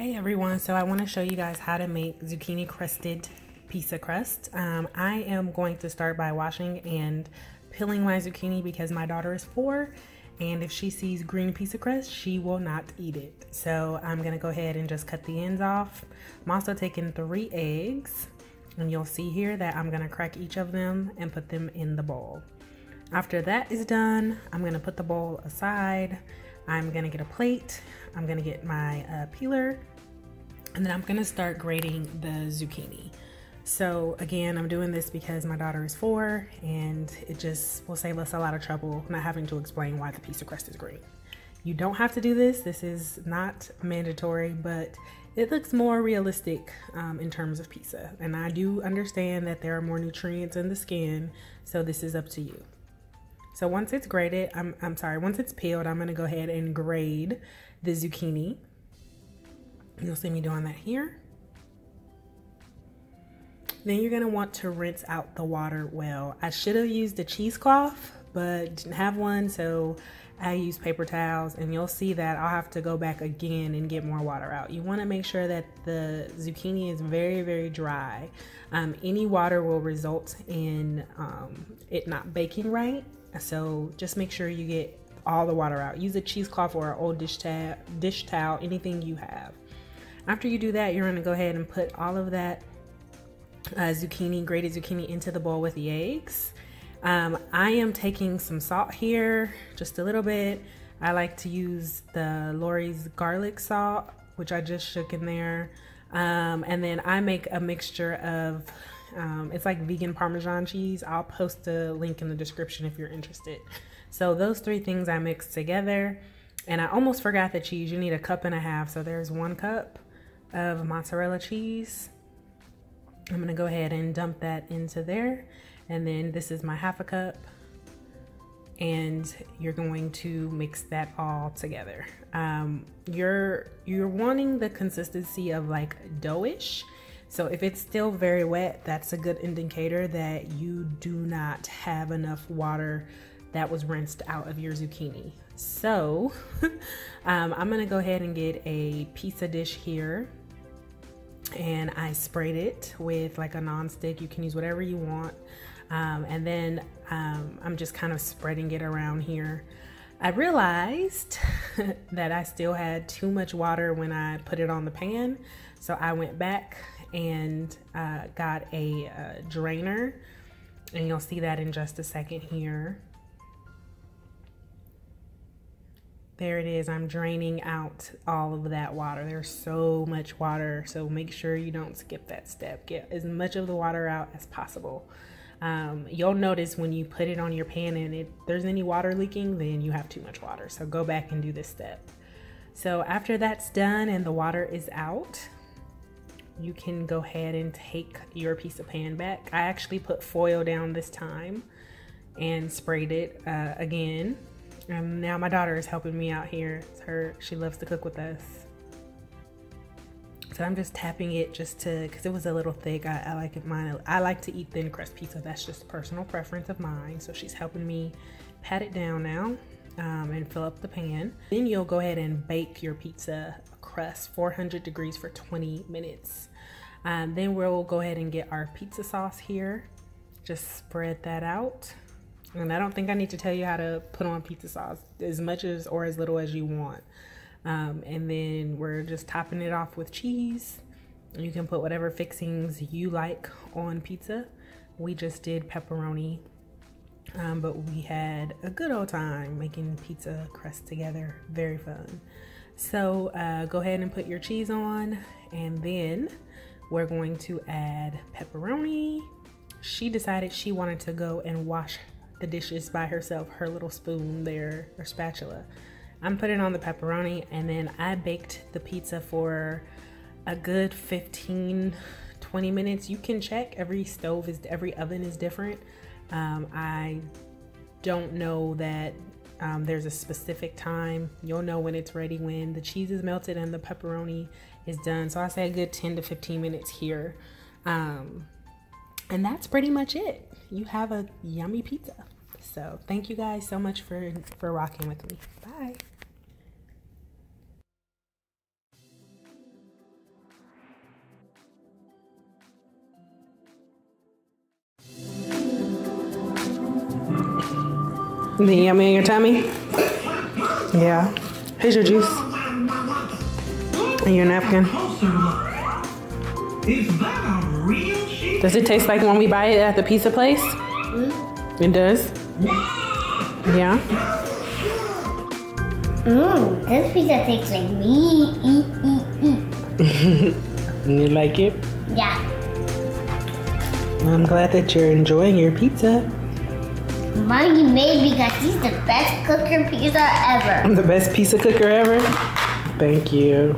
Hey everyone, so I want to show you guys how to make zucchini crusted pizza crust. I am going to start by washing and peeling my zucchini because my daughter is 4 and if she sees green pizza crust, she will not eat it. So I'm going to go ahead and just cut the ends off. I'm also taking 3 eggs and you'll see here that I'm going to crack each of them and put them in the bowl. After that is done, I'm going to put the bowl aside. I'm going to get a plate. I'm going to get my peeler. And then I'm gonna start grating the zucchini. So again, I'm doing this because my daughter is 4 and it just will save us a lot of trouble not having to explain why the pizza crust is green. You don't have to do this. This is not mandatory, but it looks more realistic in terms of pizza. And I do understand that there are more nutrients in the skin, so this is up to you. So once it's grated, once it's peeled, I'm gonna go ahead and grade the zucchini. You'll see me doing that here. Then you're gonna want to rinse out the water well. I should have used a cheesecloth, but didn't have one, so I used paper towels, and you'll see that I'll have to go back again and get more water out. You wanna make sure that the zucchini is very, very dry. Any water will result in it not baking right, so just make sure you get all the water out. Use a cheesecloth or an old dish towel, anything you have. After you do that, you're gonna go ahead and put all of that grated zucchini into the bowl with the eggs. I am taking some salt here, just a little bit. I like to use the Lori's garlic salt, which I just shook in there. And then I make a mixture of, it's like vegan Parmesan cheese. I'll post a link in the description if you're interested. So those 3 things I mixed together. And I almost forgot the cheese. You need 1.5 cups. So there's 1 cup of mozzarella cheese. I'm gonna go ahead and dump that into there. And then this is my 1/2 cup. And you're going to mix that all together. You're wanting the consistency of like doughish. So if it's still very wet, that's a good indicator that you do not have enough water that was rinsed out of your zucchini. So I'm gonna go ahead and get a pizza dish here, and I sprayed it with like a non-stick. You can use whatever you want. And then I'm just kind of spreading it around here. I realized that I still had too much water when I put it on the pan. So I went back and got a drainer, and you'll see that in just a second here. There it is. I'm draining out all of that water. There's so much water, so make sure you don't skip that step. Get as much of the water out as possible. You'll notice when you put it on your pan and if there's any water leaking, then you have too much water. So go back and do this step. So after that's done and the water is out, you can go ahead and take your pizza pan back. I actually put foil down this time and sprayed it again. Now my daughter is helping me out here. She loves to cook with us. So I'm just tapping it because it was a little thick. I like it I like to eat thin crust pizza. That's just a personal preference of mine. So she's helping me pat it down now and fill up the pan. Then you'll go ahead and bake your pizza crust 400 degrees for 20 minutes. Then we'll go ahead and get our pizza sauce here. Just spread that out. And I don't think I need to tell you how to put on pizza sauce, as much as or as little as you want. And then we're just topping it off with cheese. You can put whatever fixings you like on pizza. We just did pepperoni, but we had a good old time making pizza crust together. Very fun. So go ahead and put your cheese on, and then we're going to add pepperoni. She decided she wanted to go and wash the dishes by herself, her little spoon there, or spatula. I'm putting on the pepperoni, and then I baked the pizza for a good 15-20 minutes. You can check. Every oven is different. I don't know that there's a specific time. You'll know when it's ready when the cheese is melted and the pepperoni is done. So I say a good 10 to 15 minutes here. And that's pretty much it. You have a yummy pizza. So thank you guys so much for rocking with me. Bye. Is it yummy in your tummy? Yeah. Here's your juice. And your napkin. Does it taste like when we buy it at the pizza place? It does? Yeah? This pizza tastes like me. You like it? Yeah. I'm glad that you're enjoying your pizza. Mommy made because he's the best cooker pizza ever. I'm the best pizza cooker ever. Thank you.